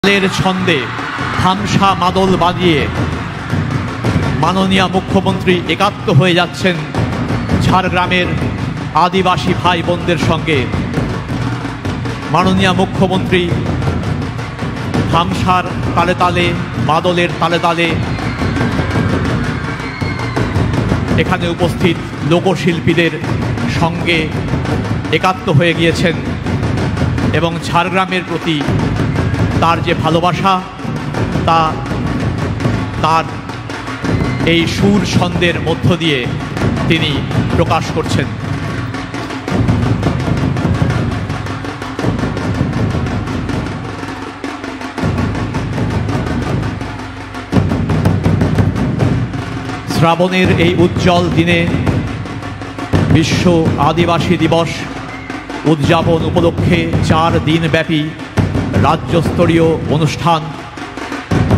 ছন্দে ধামসা মাদল বাজিয়ে মাননীয় মুখ্যমন্ত্রী একাত্ম হয়ে যাচ্ছেন ঝাড়গ্রামের আদিবাসী ভাই বোনদের সঙ্গে। মাননীয় মুখ্যমন্ত্রী ধামসার তালে তালে, মাদলের তালে তালে এখানে উপস্থিত লোকশিল্পীদের সঙ্গে একাত্ম হয়ে গিয়েছেন এবং ঝাড়গ্রামের প্রতি তার যে ভালোবাসা তার এই সুর ছন্দের মধ্য দিয়ে তিনি প্রকাশ করছেন। শ্রাবণের এই উজ্জ্বল দিনে বিশ্ব আদিবাসী দিবস উদযাপন উপলক্ষে 4 দিনব্যাপী রাজ্যস্তরীয় অনুষ্ঠান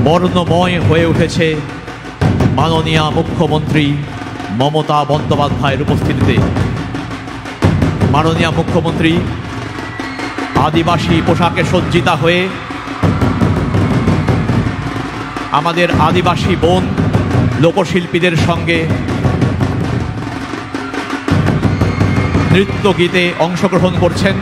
বর্ণময় হয়ে উঠেছে মাননীয় মুখ্যমন্ত্রী মমতা বন্দ্যোপাধ্যায়ের উপস্থিতিতে। মাননীয় মুখ্যমন্ত্রী আদিবাসী পোশাকে সজ্জিতা হয়ে আমাদের আদিবাসী বোন লোকশিল্পীদের সঙ্গে নৃত্য গীতে অংশগ্রহণ করছেন।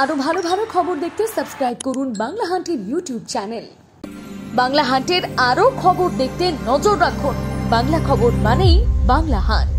আরো ভালো ভালো খবর দেখতে সাবস্ক্রাইব করুন বাংলা হান্টের ইউটিউব চ্যানেল। বাংলা হান্টের আরো খবর দেখতে নজর রাখুন। বাংলা খবর মানেই বাংলা হান্ট।